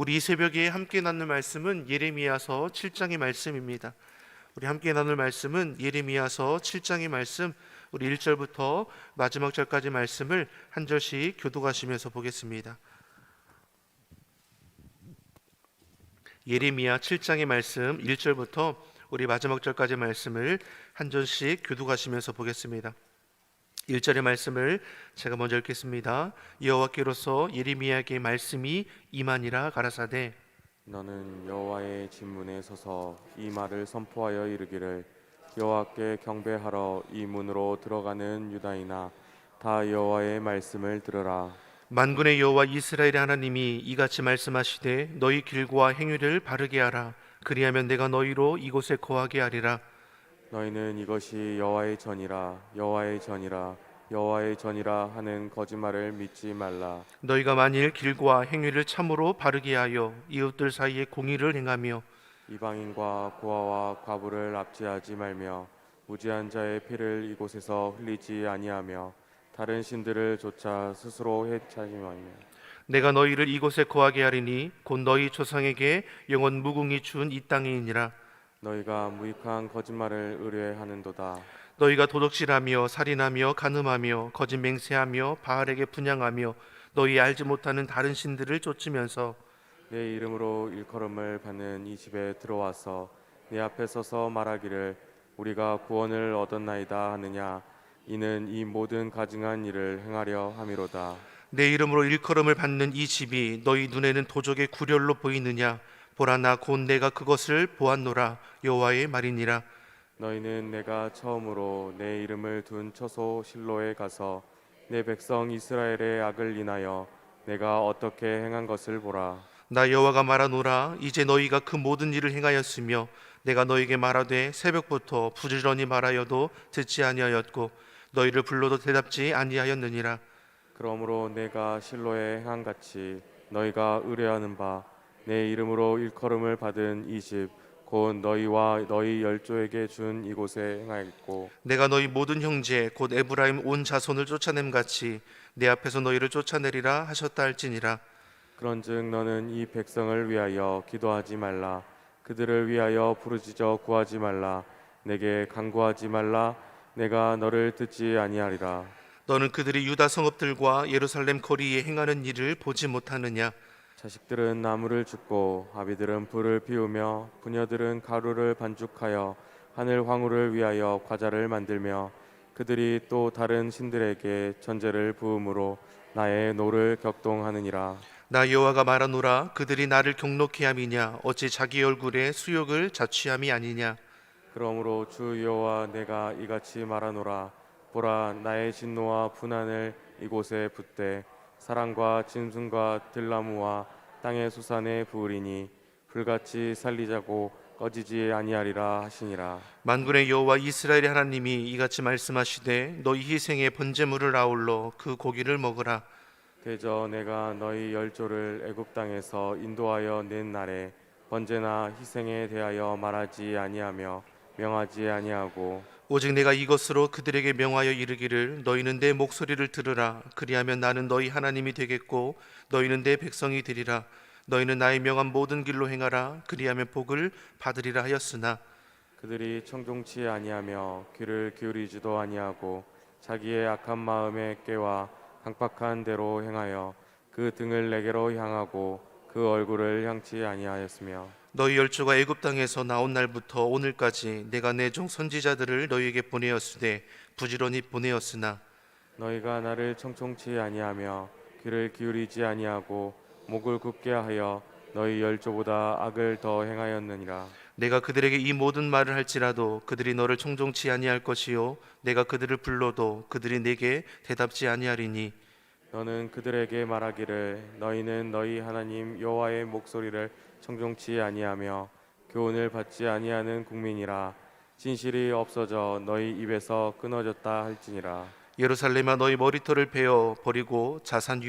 우리 이 새벽에 함께 나눌 말씀은 예레미야서 7장의 말씀입니다. 우리 함께 나눌 말씀은 예레미야서 7장의 말씀, 우리 1절부터 마지막 절까지 말씀을 한 절씩 교독하시면서 보겠습니다. 예레미야 7장의 말씀 1절부터 우리 마지막 절까지 말씀을 한 절씩 교독하시면서 보겠습니다. 1절의 말씀을 제가 먼저 읽겠습니다. 여호와께로서 예레미야에게 말씀이 임하니라 가라사대 너는 여호와의 진문에 서서 이 말을 선포하여 이르기를 여호와께 경배하러 이 문으로 들어가는 유다이나 다 여호와의 말씀을 들으라. 만군의 여호와 이스라엘의 하나님이 이같이 말씀하시되 너희 길과 행위를 바르게 하라. 그리하면 내가 너희로 이곳에 거하게 하리라. 너희는 이것이 여호와의 전이라 여호와의 전이라 여호와의 전이라 하는 거짓말을 믿지 말라. 너희가 만일 길과 행위를 참으로 바르게 하여 이웃들 사이에 공의를 행하며 이방인과 고아와 과부를 압제하지 말며 무지한 자의 피를 이곳에서 흘리지 아니하며 다른 신들을 좇아 스스로 해치지 말며 내가 너희를 이곳에 거하게 하리니 곧 너희 조상에게 영원 무궁히 준 이 땅이니라. 너희가 무익한 거짓말을 의뢰하는도다. 너희가 도둑질하며 살인하며 간음하며 거짓 맹세하며 바알에게 분향하며 너희 알지 못하는 다른 신들을 쫓으면서 내 이름으로 일컬음을 받는 이 집에 들어와서 내 앞에 서서 말하기를 우리가 구원을 얻었나이다 하느냐. 이는 이 모든 가증한 일을 행하려 함이로다. 내 이름으로 일컬음을 받는 이 집이 너희 눈에는 도적의 구렬로 보이느냐. 보라 나 곧 내가 그것을 보았노라. 여호와의 말이니라. 너희는 내가 처음으로 내 이름을 둔 처소 실로에 가서 내 백성 이스라엘의 악을 인하여 내가 어떻게 행한 것을 보라. 나 여호와가 말하노라. 이제 너희가 그 모든 일을 행하였으며 내가 너희에게 말하되 새벽부터 부지런히 말하여도 듣지 아니하였고 너희를 불러도 대답지 아니하였느니라. 그러므로 내가 실로에 행한 같이 너희가 의뢰하는 바 내 이름으로 일컬음을 받은 이 집 곧 너희와 너희 열조에게 준 이곳에 행하였고 내가 너희 모든 형제 곧 에브라임 온 자손을 쫓아냄 같이 내 앞에서 너희를 쫓아내리라 하셨다 할지니라. 그런즉 너는 이 백성을 위하여 기도하지 말라. 그들을 위하여 부르짖어 구하지 말라. 내게 간구하지 말라. 내가 너를 듣지 아니하리라. 너는 그들이 유다 성읍들과 예루살렘 거리에 행하는 일을 보지 못하느냐. 자식들은 나무를 줍고 아비들은 불을 피우며 부녀들은 가루를 반죽하여 하늘 황후를 위하여 과자를 만들며 그들이 또 다른 신들에게 전제를 부음으로 나의 노를 격동하느니라. 나 여호와가 말하노라. 그들이 나를 경록히 함이냐. 어찌 자기 얼굴에 수욕을 자취함이 아니냐. 그러므로 주 여호와 내가 이같이 말하노라. 보라 나의 진노와 분한을 이곳에 붓되 사랑과 짐승과 들나무와 땅의 수산에 부으리니 불같이 살리자고 꺼지지 아니하리라 하시니라. 만군의 여호와 이스라엘의 하나님이 이같이 말씀하시되 너희 희생의 번제물을 아울러 그 고기를 먹으라. 대저 내가 너희 열조를 애굽 땅에서 인도하여 낸 날에 번제나 희생에 대하여 말하지 아니하며 명하지 아니하고 오직 내가 이것으로 그들에게 명하여 이르기를 너희는 내 목소리를 들으라. 그리하면 나는 너희 하나님이 되겠고 너희는 내 백성이 되리라. 너희는 나의 명한 모든 길로 행하라. 그리하면 복을 받으리라 하였으나 그들이 청종치 아니하며 귀를 기울이지도 아니하고 자기의 악한 마음에 깨와 강팍한 대로 행하여 그 등을 내게로 향하고 그 얼굴을 향치 아니하였으며 너희 열조가 애굽 땅에서 나온 날부터 오늘까지 내가 내 종 선지자들을 너희에게 보내었으되 부지런히 보내었으나 너희가 나를 청종치 아니하며 귀를 기울이지 아니하고 목을 굽게 하여 너희 열조보다 악을 더 행하였느니라. 내가 그들에게 이 모든 말을 할지라도 그들이 너를 청종치 아니할 것이요 내가 그들을 불러도 그들이 내게 대답지 아니하리니 너는 그들에게 말하기를 너희는 너희 하나님 여호와의 목소리를 청종치 아니하며 교훈을 받지 아니하는 국민이라. 진실이 없어져 너희 입에서 끊어졌다 할지니라. 예루살렘아 너희 머리털을 베어 버리고 자산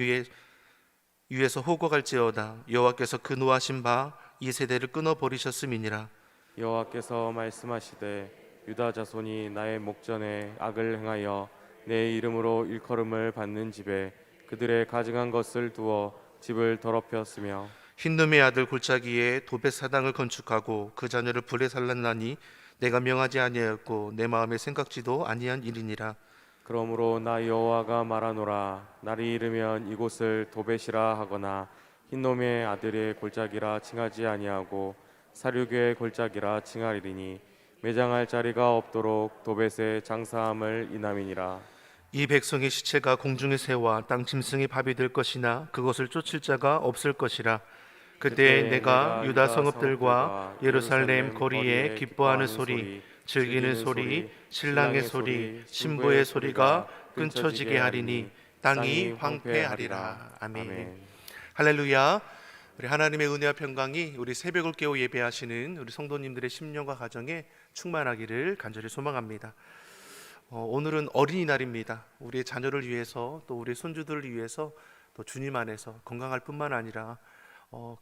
위에서 호곡할지어다. 여호와께서 그 노하신 바 이 세대를 끊어 버리셨음이니라. 여호와께서 말씀하시되 유다 자손이 나의 목전에 악을 행하여 내 이름으로 일컬음을 받는 집에 그들의 가증한 것을 두어 집을 더럽혔으며 흰놈의 아들 골짜기에 도벳 사당을 건축하고 그 자녀를 불에 살랐나니 내가 명하지 아니하였고 내 마음에 생각지도 아니한 일이니라. 그러므로 나 여호와가 말하노라. 날이 이르면 이곳을 도벳이라 하거나 흰놈의 아들의 골짜기라 칭하지 아니하고 사륙의 골짜기라 칭하리니 매장할 자리가 없도록 도벳의 장사함을 인함이니라. 이 백성의 시체가 공중의 새와 땅 짐승의 밥이 될 것이나 그것을 쫓을 자가 없을 것이라. 그때 내가 유다 성읍들과 예루살렘 거리에 기뻐하는 소리, 즐기는 소리, 신랑의 소리, 신부의 소리가 끊쳐지게 하리니 땅이 황폐하리라. 아멘. 할렐루야. 우리 하나님의 은혜와 평강이 우리 새벽을 깨워 예배하시는 우리 성도님들의 심령과 가정에 충만하기를 간절히 소망합니다. 오늘은 어린이날입니다. 우리의 자녀를 위해서 또 우리 손주들을 위해서 또 주님 안에서 건강할 뿐만 아니라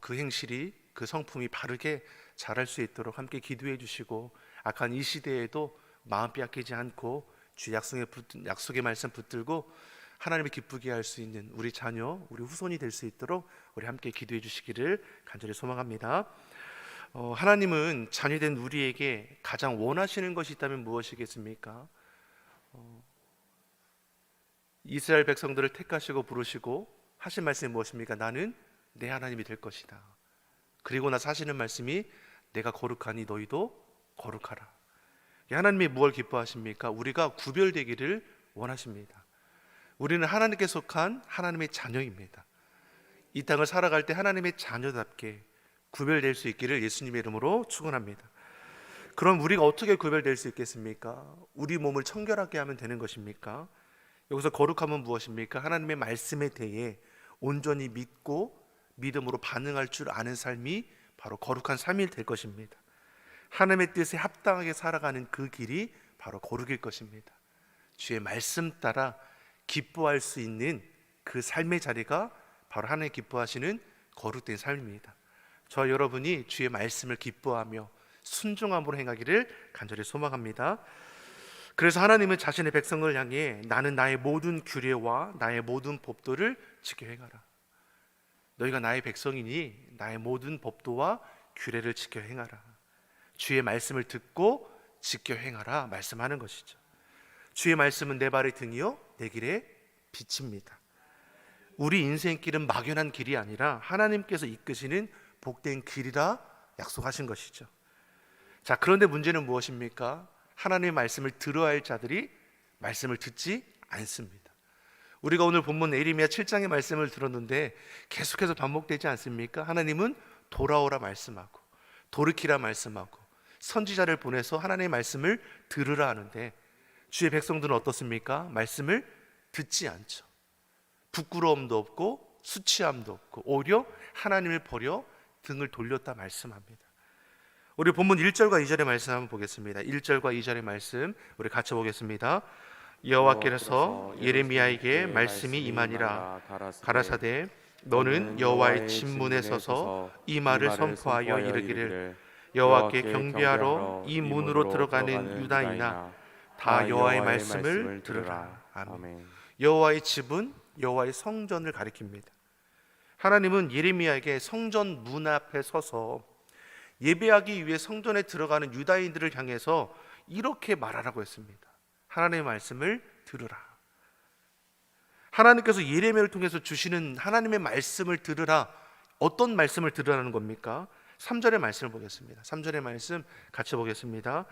그 행실이 그 성품이 바르게 자랄 수 있도록 함께 기도해 주시고 악한 이 시대에도 마음 빼앗기지 않고 주 약속의 말씀 붙들고 하나님을 기쁘게 할 수 있는 우리 자녀, 우리 후손이 될 수 있도록 우리 함께 기도해 주시기를 간절히 소망합니다. 하나님은 자녀된 우리에게 가장 원하시는 것이 있다면 무엇이겠습니까? 이스라엘 백성들을 택하시고 부르시고 하신 말씀이 무엇입니까? 나는 내 하나님이 될 것이다. 그리고 나서 하시는 말씀이 내가 거룩하니 너희도 거룩하라. 하나님이 무엇을 기뻐하십니까? 우리가 구별되기를 원하십니다. 우리는 하나님께 속한 하나님의 자녀입니다. 이 땅을 살아갈 때 하나님의 자녀답게 구별될 수 있기를 예수님의 이름으로 축원합니다. 그럼 우리가 어떻게 구별될 수 있겠습니까? 우리 몸을 청결하게 하면 되는 것입니까? 여기서 거룩함은 무엇입니까? 하나님의 말씀에 대해 온전히 믿고 믿음으로 반응할 줄 아는 삶이 바로 거룩한 삶이 될 것입니다. 하나님의 뜻에 합당하게 살아가는 그 길이 바로 거룩일 것입니다. 주의 말씀 따라 기뻐할 수 있는 그 삶의 자리가 바로 하나님 기뻐하시는 거룩된 삶입니다. 저 여러분이 주의 말씀을 기뻐하며 순종함으로 행하기를 간절히 소망합니다. 그래서 하나님은 자신의 백성을 향해 나는 나의 모든 규례와 나의 모든 법도를 지켜 행하라. 너희가 나의 백성이니 나의 모든 법도와 규례를 지켜 행하라. 주의 말씀을 듣고 지켜 행하라 말씀하는 것이죠. 주의 말씀은 내 발의 등이요 내 길의 빛입니다. 우리 인생길은 막연한 길이 아니라 하나님께서 이끄시는 복된 길이라 약속하신 것이죠. 자, 그런데 문제는 무엇입니까? 하나님의 말씀을 들어야 할 자들이 말씀을 듣지 않습니다. 우리가 오늘 본문 예레미야 7장의 말씀을 들었는데 계속해서 반복되지 않습니까? 하나님은 돌아오라 말씀하고 돌이키라 말씀하고 선지자를 보내서 하나님의 말씀을 들으라 하는데 주의 백성들은 어떻습니까? 말씀을 듣지 않죠. 부끄러움도 없고 수치함도 없고 오히려 하나님을 버려 등을 돌렸다 말씀합니다. 우리 본문 1절과 2절의 말씀 한번 보겠습니다. 1절과 2절의 말씀 우리 같이 보겠습니다. 여호와께서 예레미야에게 말씀이 임하니라. 가라사대 너는 여호와의 진문에 서서 이 말을 선포하여 이르기를 여호와께 경배하러 이 문으로 들어가는 유다인아 다 여호와의 말씀을 들으라. 아멘. 여호와의 집은 여호와의 성전을 가리킵니다. 하나님은 예레미야에게 성전 문 앞에 서서 예배하기 위해 성전에 들어가는 유다인들을 향해서 이렇게 말하라고 했습니다. 하나님의 말씀을 들으라. 하나님께서 예레미야를 통해서 주시는 하나님의 말씀을 들으라. 어떤 말씀을 들으라는 겁니까? 3절의 말씀을 보겠습니다. 3절의 말씀 같이 보겠습니다.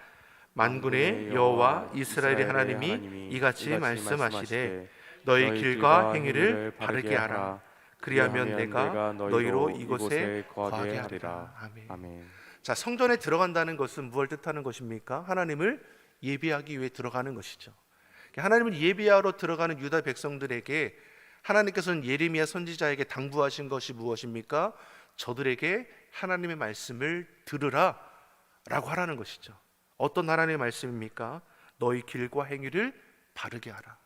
만군의 여호와 이스라엘의 하나님이 이같이 말씀하시되 너희 길과 행위를 바르게 하라. 그리하면 내가 너희로 이곳에 거하게 하리라. 아멘. 자, 성전에 들어간다는 것은 무엇을 뜻하는 것입니까? 하나님을 예배하기 위해 들어가는 것이죠. 하나님을 예배하러 들어가는 유다 백성들에게 하나님께서는 예레미야 선지자에게 당부하신 것이 무엇입니까? 저들에게 하나님의 말씀을 들으라 라고 하라는 것이죠. 어떤 하나님의 말씀입니까? 너희 길과 행위를 바르게 하라.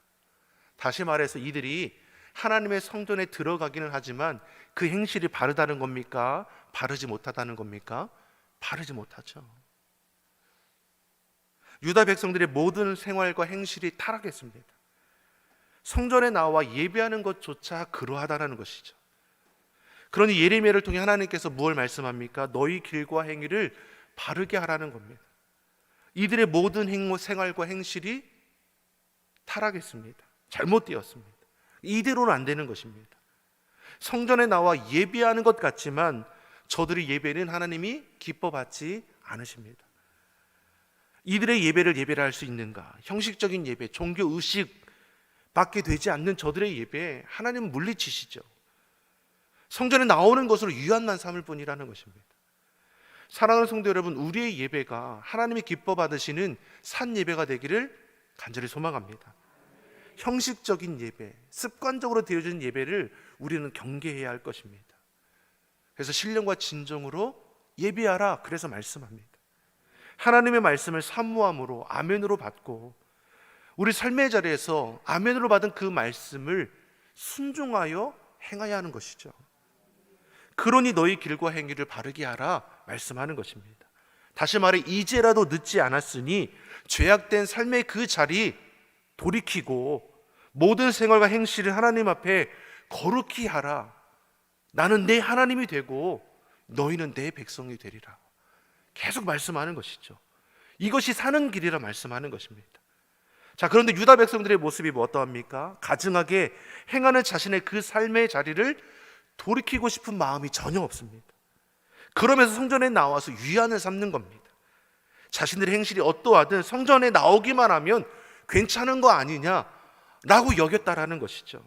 다시 말해서 이들이 하나님의 성전에 들어가기는 하지만 그 행실이 바르다는 겁니까? 바르지 못하다는 겁니까? 바르지 못하죠. 유다 백성들의 모든 생활과 행실이 타락했습니다. 성전에 나와 예배하는 것조차 그러하다는 것이죠. 그러니 예레미야를 통해 하나님께서 무엇을 말씀합니까? 너희 길과 행위를 바르게 하라는 겁니다. 이들의 모든 생활과 행실이 타락했습니다. 잘못되었습니다. 이대로는 안 되는 것입니다. 성전에 나와 예배하는 것 같지만 저들의 예배는 하나님이 기뻐받지 않으십니다. 이들의 예배를 할 수 있는가? 형식적인 예배, 종교 의식 밖에 되지 않는 저들의 예배에 하나님은 물리치시죠. 성전에 나오는 것으로 유한만 삼을 뿐이라는 것입니다. 사랑하는 성도 여러분, 우리의 예배가 하나님이 기뻐 받으시는 산 예배가 되기를 간절히 소망합니다. 형식적인 예배, 습관적으로 드려지는 예배를 우리는 경계해야 할 것입니다. 그래서 신령과 진정으로 예배하라, 그래서 말씀합니다. 하나님의 말씀을 사모함으로 아멘으로 받고 우리 삶의 자리에서 아멘으로 받은 그 말씀을 순종하여 행하여야 하는 것이죠. 그러니 너희 길과 행위를 바르게 하라 말씀하는 것입니다. 다시 말해 이제라도 늦지 않았으니 죄악된 삶의 그 자리 돌이키고 모든 생활과 행실을 하나님 앞에 거룩히 하라. 나는 내 하나님이 되고 너희는 내 백성이 되리라. 계속 말씀하는 것이죠. 이것이 사는 길이라 말씀하는 것입니다. 자, 그런데 유다 백성들의 모습이 어떠합니까? 가증하게 행하는 자신의 그 삶의 자리를 돌이키고 싶은 마음이 전혀 없습니다. 그러면서 성전에 나와서 위안을 삼는 겁니다. 자신들의 행실이 어떠하든 성전에 나오기만 하면 괜찮은 거 아니냐라고 여겼다라는 것이죠.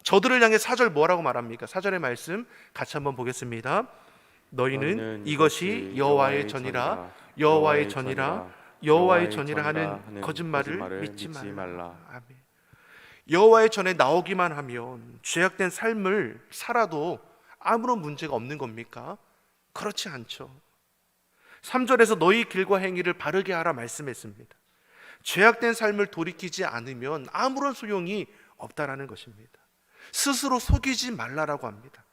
저들을 향해 4절 뭐라고 말합니까? 4절의 말씀 같이 한번 보겠습니다. 너희는 이것이 여호와의 전이라, 여호와의 전이라, 여호와의 전이라 하는 거짓말을 믿지 말라. 아멘. 여호와의 전에 나오기만 하면 죄악된 삶을 살아도 아무런 문제가 없는 겁니까? 그렇지 않죠. 3절에서 너희 길과 행위를 바르게 하라 말씀했습니다. 죄악된 삶을 돌이키지 않으면 아무런 소용이 없다라는 것입니다. 스스로 속이지 말라라고 합니다.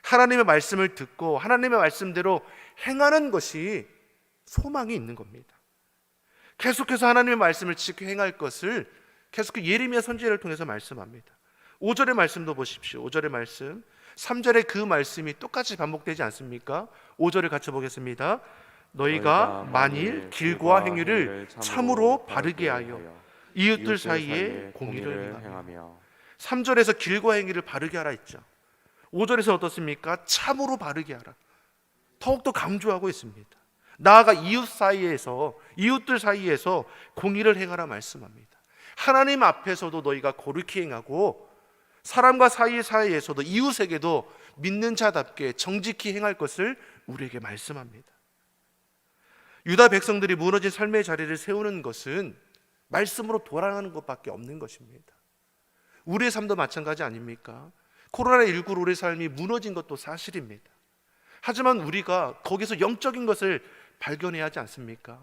하나님의 말씀을 듣고 하나님의 말씀대로 행하는 것이 소망이 있는 겁니다. 계속해서 하나님의 말씀을 지켜 행할 것을 계속 예레미야 선지자를 통해서 말씀합니다. 5절의 말씀도 보십시오. 5절의 말씀, 3절의 그 말씀이 똑같이 반복되지 않습니까? 5절을 같이 보겠습니다. 너희가 만일 길과 행위를 참으로 바르게 하여 이웃들 사이에 공의를 행하며. 3절에서 길과 행위를 바르게 하라 했죠. 5절에서 어떻습니까? 참으로 바르게 하라. 더욱더 강조하고 있습니다. 나아가 이웃들 사이에서 공의를 행하라 말씀합니다. 하나님 앞에서도 너희가 거룩히 행하고 사람과 사이에서도 이웃에게도 믿는 자답게 정직히 행할 것을 우리에게 말씀합니다. 유다 백성들이 무너진 삶의 자리를 세우는 것은 말씀으로 돌아가는 것밖에 없는 것입니다. 우리의 삶도 마찬가지 아닙니까? 코로나19로 우리의 삶이 무너진 것도 사실입니다. 하지만 우리가 거기서 영적인 것을 발견해야 하지 않습니까?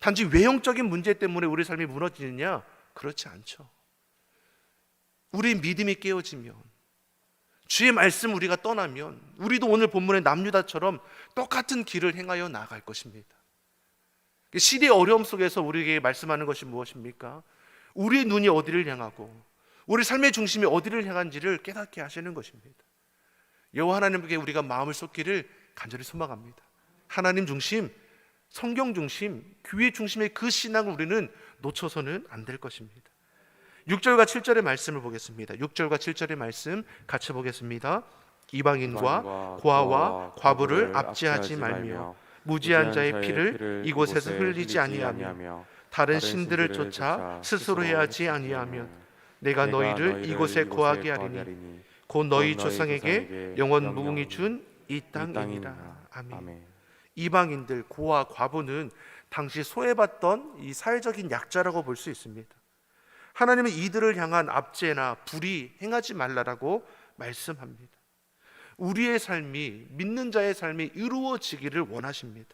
단지 외형적인 문제 때문에 우리의 삶이 무너지느냐? 그렇지 않죠. 우리 믿음이 깨어지면, 주의 말씀 우리가 떠나면 우리도 오늘 본문의 남유다처럼 똑같은 길을 행하여 나아갈 것입니다. 시대의 어려움 속에서 우리에게 말씀하는 것이 무엇입니까? 우리의 눈이 어디를 향하고 우리 삶의 중심이 어디를 향한지를 깨닫게 하시는 것입니다. 여호와 하나님께 우리가 마음을 쏟기를 간절히 소망합니다. 하나님 중심, 성경 중심, 교회 중심의 그 신앙을 우리는 놓쳐서는 안 될 것입니다. 6절과 7절의 말씀을 보겠습니다. 6절과 7절의 말씀 같이 보겠습니다. 이방인과 고아와 과부를 압제하지 말며 무지한 자의 피를 이곳에서 흘리지 아니하며 다른 신들을 쫓아 스스로 해하지 아니하면 내가 너희를 이곳에 거하게 하리니 곧 너희 조상에게 영원 무궁히 준 이 땅이니라. 아멘. 이방인들, 고아, 과부는 당시 소외받던 이 사회적인 약자라고 볼 수 있습니다. 하나님은 이들을 향한 압제나 불의 행하지 말라라고 말씀합니다. 우리의 삶이, 믿는 자의 삶이 이루어지기를 원하십니다.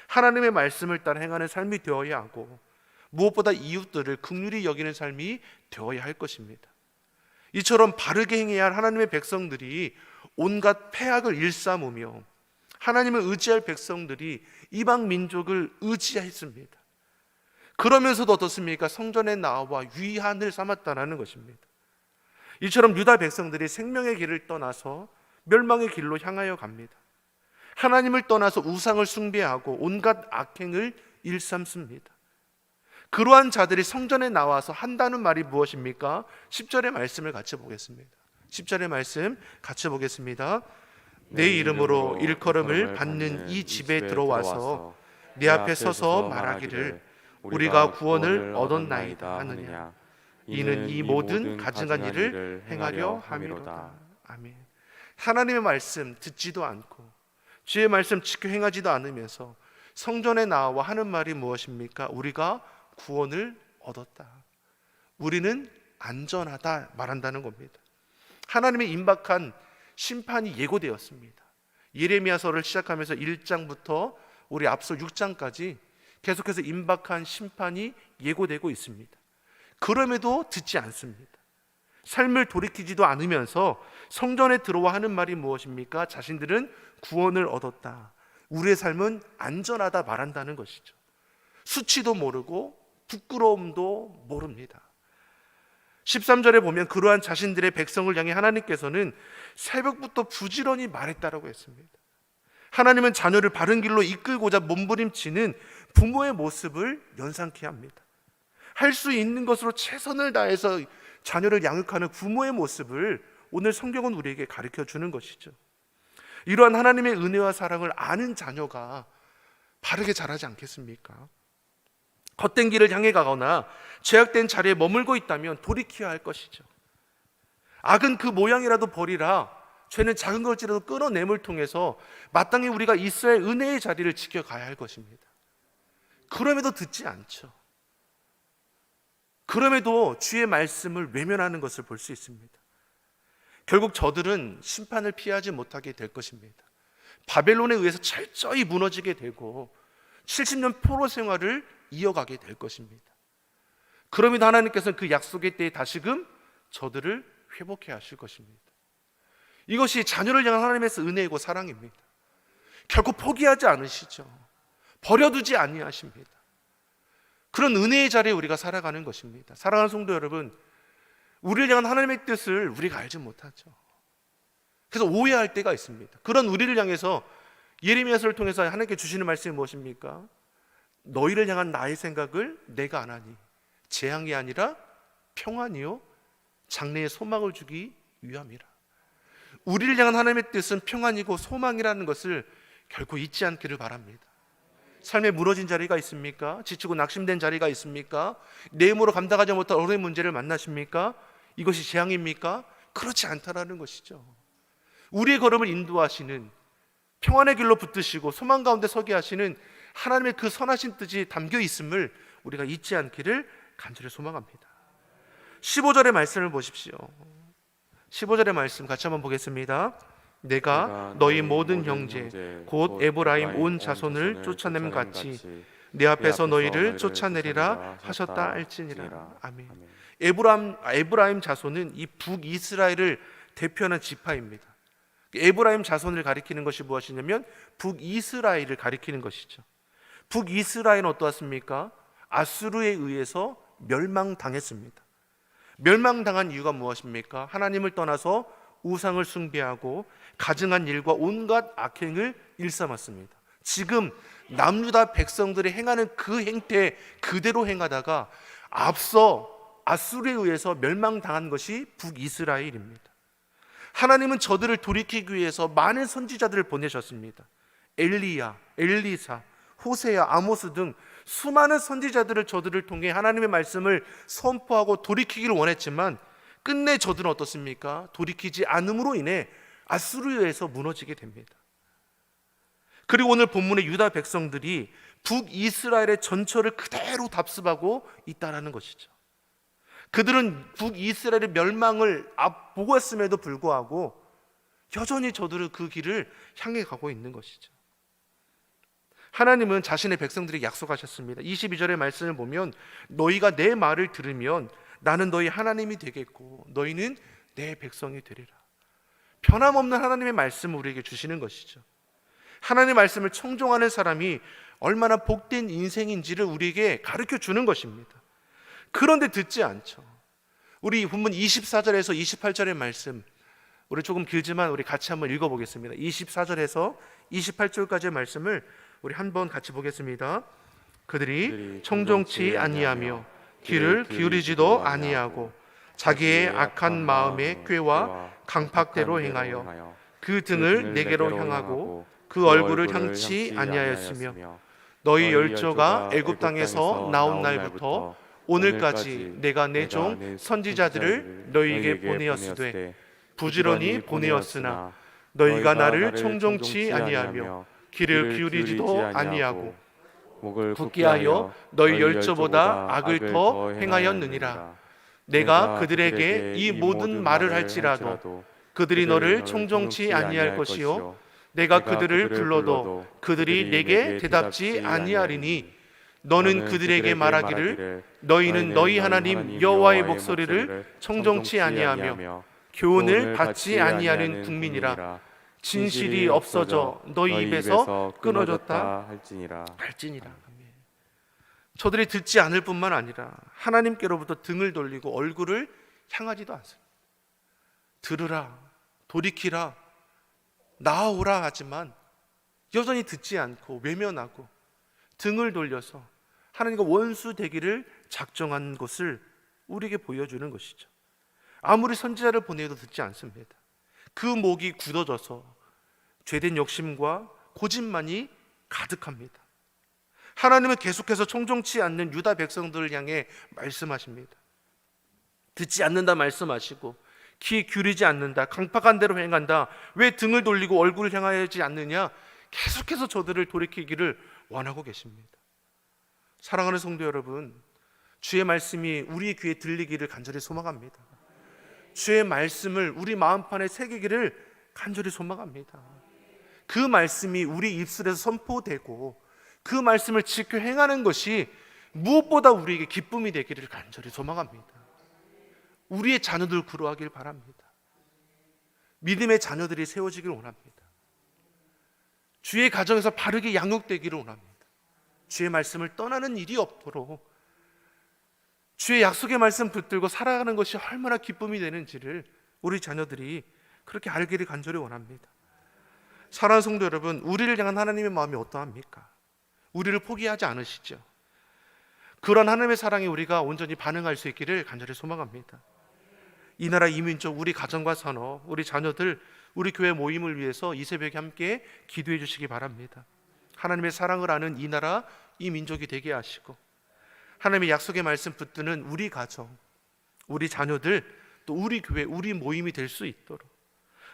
하나님의 말씀을 따라 행하는 삶이 되어야 하고 무엇보다 이웃들을 긍휼히 여기는 삶이 되어야 할 것입니다. 이처럼 바르게 행해야 할 하나님의 백성들이 온갖 패악을 일삼으며 하나님을 의지할 백성들이 이방 민족을 의지했습니다. 그러면서도 어떻습니까? 성전에 나와 위안을 삼았다는 것입니다. 이처럼 유다 백성들이 생명의 길을 떠나서 멸망의 길로 향하여 갑니다. 하나님을 떠나서 우상을 숭배하고 온갖 악행을 일삼습니다. 그러한 자들이 성전에 나와서 한다는 말이 무엇입니까? 10절의 말씀을 같이 보겠습니다. 10절의 말씀 같이 보겠습니다. 내 이름으로 일컬음을 받는 이 집에 들어와서 내 앞에 서서 말하기를 우리가 구원을 얻었나이다 하느냐. 이는 이 모든 가증한 일을 행하려 함이로다. 아멘. 하나님의 말씀 듣지도 않고 주의 말씀 지켜 행하지도 않으면서 성전에 나와 하는 말이 무엇입니까? 우리가 구원을 얻었다. 우리는 안전하다 말한다는 겁니다. 하나님의 임박한 심판이 예고되었습니다. 예레미야서를 시작하면서 1장부터 우리 앞서 6장까지 계속해서 임박한 심판이 예고되고 있습니다. 그럼에도 듣지 않습니다. 삶을 돌이키지도 않으면서 성전에 들어와 하는 말이 무엇입니까? 자신들은 구원을 얻었다. 우리의 삶은 안전하다 말한다는 것이죠. 수치도 모르고 부끄러움도 모릅니다. 13절에 보면 그러한 자신들의 백성을 향해 하나님께서는 새벽부터 부지런히 말했다라고 했습니다. 하나님은 자녀를 바른 길로 이끌고자 몸부림치는 부모의 모습을 연상케 합니다. 할 수 있는 것으로 최선을 다해서 자녀를 양육하는 부모의 모습을 오늘 성경은 우리에게 가르쳐 주는 것이죠. 이러한 하나님의 은혜와 사랑을 아는 자녀가 바르게 자라지 않겠습니까? 헛된 길을 향해 가거나 죄악된 자리에 머물고 있다면 돌이켜야 할 것이죠. 악은 그 모양이라도 버리라. 죄는 작은 걸지라도 끊어냄을 통해서 마땅히 우리가 있어야 할 은혜의 자리를 지켜가야 할 것입니다. 그럼에도 듣지 않죠. 그럼에도 주의 말씀을 외면하는 것을 볼 수 있습니다. 결국 저들은 심판을 피하지 못하게 될 것입니다. 바벨론에 의해서 철저히 무너지게 되고 70년 포로 생활을 이어가게 될 것입니다. 그럼에도 하나님께서는 그 약속의 때에 다시금 저들을 회복해 하실 것입니다. 이것이 자녀를 향한 하나님의 은혜이고 사랑입니다. 결코 포기하지 않으시죠. 버려두지 아니하십니다. 그런 은혜의 자리에 우리가 살아가는 것입니다. 사랑하는 성도 여러분, 우리를 향한 하나님의 뜻을 우리가 알지 못하죠. 그래서 오해할 때가 있습니다. 그런 우리를 향해서 예레미야서를 통해서 하나님께 주시는 말씀이 무엇입니까? 너희를 향한 나의 생각을 내가 아나니 재앙이 아니라 평안이요 장래의 소망을 주기 위함이라. 우리를 향한 하나님의 뜻은 평안이고 소망이라는 것을 결코 잊지 않기를 바랍니다. 삶에 무너진 자리가 있습니까? 지치고 낙심된 자리가 있습니까? 내 힘으로 감당하지 못할 어려운 문제를 만나십니까? 이것이 재앙입니까? 그렇지 않다라는 것이죠. 우리의 걸음을 인도하시는, 평안의 길로 붙드시고 소망 가운데 서게 하시는 하나님의 그 선하신 뜻이 담겨 있음을 우리가 잊지 않기를 간절히 소망합니다. 15절의 말씀을 보십시오. 15절의 말씀 같이 한번 보겠습니다. 내가 너희 모든 형제 곧 에브라임 온 자손을 쫓아냄 같이 내 앞에서 너희를 쫓아내리라 하셨다 할지니라. 아멘. 에브라임 자손은 이 북이스라엘을 대표하는 지파입니다. 에브라임 자손을 가리키는 것이 무엇이냐면 북이스라엘을 가리키는 것이죠. 북이스라엘은 어떠했습니까? 아수르에 의해서 멸망당했습니다. 멸망당한 이유가 무엇입니까? 하나님을 떠나서 우상을 숭배하고 가증한 일과 온갖 악행을 일삼았습니다. 지금 남유다 백성들이 행하는 그 행태 그대로 행하다가 앞서 아수르에 의해서 멸망당한 것이 북이스라엘입니다. 하나님은 저들을 돌이키기 위해서 많은 선지자들을 보내셨습니다. 엘리야, 엘리사, 호세야, 아모스 등 수많은 선지자들을 저들을 통해 하나님의 말씀을 선포하고 돌이키기를 원했지만 끝내 저들은 어떻습니까? 돌이키지 않음으로 인해 아수르에서 무너지게 됩니다. 그리고 오늘 본문의 유다 백성들이 북이스라엘의 전철을 그대로 답습하고 있다라는 것이죠. 그들은 북이스라엘의 멸망을 앞보았음에도 불구하고 여전히 저들은 그 길을 향해 가고 있는 것이죠. 하나님은 자신의 백성들에게 약속하셨습니다. 22절의 말씀을 보면 너희가 내 말을 들으면 나는 너희 하나님이 되겠고 너희는 내 백성이 되리라. 변함없는 하나님의 말씀을 우리에게 주시는 것이죠. 하나님의 말씀을 청종하는 사람이 얼마나 복된 인생인지를 우리에게 가르쳐 주는 것입니다. 그런데 듣지 않죠. 우리 본문 24절에서 28절의 말씀 우리 조금 길지만 우리 같이 한번 읽어보겠습니다. 24절에서 28절까지의 말씀을 우리 한번 같이 보겠습니다. 그들이 청종치 아니하며 귀를 기울이지도 아니하고 자기의 악한 마음의 꾀와 강팍대로 행하여 그 등을 내게로 향하고 그 얼굴을 향치 아니하였으며 너희 열조가 애굽 땅에서 나온 날부터 오늘까지 내가 내 종 선지자들을 너희에게 보내었으되 부지런히 보내었으나 너희가 나를 청종치 아니하며 귀를 기울이지도 아니하고 굳게 하여 너희 열조보다 악을 더 행하였느니라. 내가 그들에게 이 모든 말을 할지라도 그들이 너를 청종치 아니할 것이요 내가 그들을 불러도 그들이 내게 대답지 아니하리니 너는 그들에게 말하기를 너희는 너희 하나님 여호와의 목소리를 청종치 아니하며 교훈을 받지 아니하는 국민이라. 진실이 없어져 너희 입에서 끊어졌다 할지니라. 아멘. 저들이 듣지 않을 뿐만 아니라 하나님께로부터 등을 돌리고 얼굴을 향하지도 않습니다. 들으라, 돌이키라, 나아오라 하지만 여전히 듣지 않고 외면하고 등을 돌려서 하나님과 원수 되기를 작정한 것을 우리에게 보여주는 것이죠. 아무리 선지자를 보내도 듣지 않습니다. 그 목이 굳어져서 죄된 욕심과 고집만이 가득합니다. 하나님은 계속해서 청종치 않는 유다 백성들을 향해 말씀하십니다. 듣지 않는다 말씀하시고 귀 기울이지 않는다, 강팍한 대로 행한다, 왜 등을 돌리고 얼굴을 향하지 않느냐, 계속해서 저들을 돌이키기를 원하고 계십니다. 사랑하는 성도 여러분, 주의 말씀이 우리 귀에 들리기를 간절히 소망합니다. 주의 말씀을 우리 마음판에 새기기를 간절히 소망합니다. 그 말씀이 우리 입술에서 선포되고 그 말씀을 지켜 행하는 것이 무엇보다 우리에게 기쁨이 되기를 간절히 소망합니다. 우리의 자녀들 구로하길 바랍니다. 믿음의 자녀들이 세워지길 원합니다. 주의 가정에서 바르게 양육되기를 원합니다. 주의 말씀을 떠나는 일이 없도록 주의 약속의 말씀 붙들고 살아가는 것이 얼마나 기쁨이 되는지를 우리 자녀들이 그렇게 알기를 간절히 원합니다. 사랑하는 성도 여러분, 우리를 향한 하나님의 마음이 어떠합니까? 우리를 포기하지 않으시죠? 그런 하나님의 사랑에 우리가 온전히 반응할 수 있기를 간절히 소망합니다. 이 나라 이 민족, 우리 가정과 산업, 우리 자녀들, 우리 교회 모임을 위해서 이 새벽에 함께 기도해 주시기 바랍니다. 하나님의 사랑을 아는 이 나라 이 민족이 되게 하시고 하나님의 약속의 말씀 붙드는 우리 가정, 우리 자녀들, 또 우리 교회, 우리 모임이 될 수 있도록,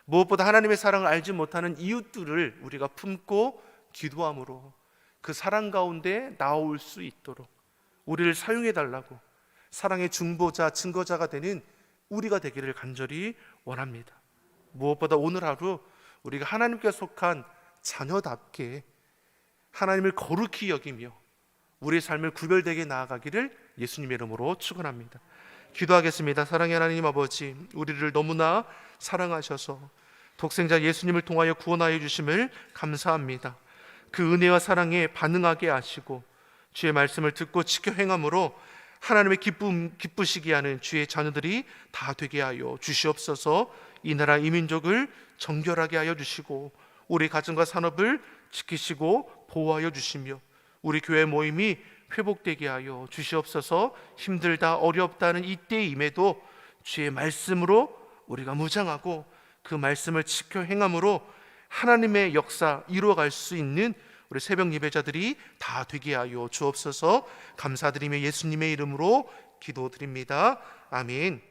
무엇보다 하나님의 사랑을 알지 못하는 이웃들을 우리가 품고 기도함으로 그 사랑 가운데 나올 수 있도록 우리를 사용해 달라고 사랑의 중보자, 증거자가 되는 우리가 되기를 간절히 원합니다. 무엇보다 오늘 하루 우리가 하나님께 속한 자녀답게 하나님을 거룩히 여기며 우리의 삶을 구별되게 나아가기를 예수님의 이름으로 축원합니다. 기도하겠습니다. 사랑의 하나님 아버지, 우리를 너무나 사랑하셔서 독생자 예수님을 통하여 구원하여 주심을 감사합니다. 그 은혜와 사랑에 반응하게 하시고 주의 말씀을 듣고 지켜 행함으로 하나님의 기쁘시게 하는 주의 자녀들이 다 되게 하여 주시옵소서. 이 나라 이 민족을 정결하게 하여 주시고 우리 가정과 산업을 지키시고 보호하여 주시며 우리 교회 모임이 회복되게 하여 주시옵소서. 힘들다 어렵다는 이때임에도 주의 말씀으로 우리가 무장하고 그 말씀을 지켜 행함으로 하나님의 역사 이루어갈 수 있는 우리 새벽 예배자들이 다 되게 하여 주옵소서. 감사드리며 예수님의 이름으로 기도드립니다. 아멘.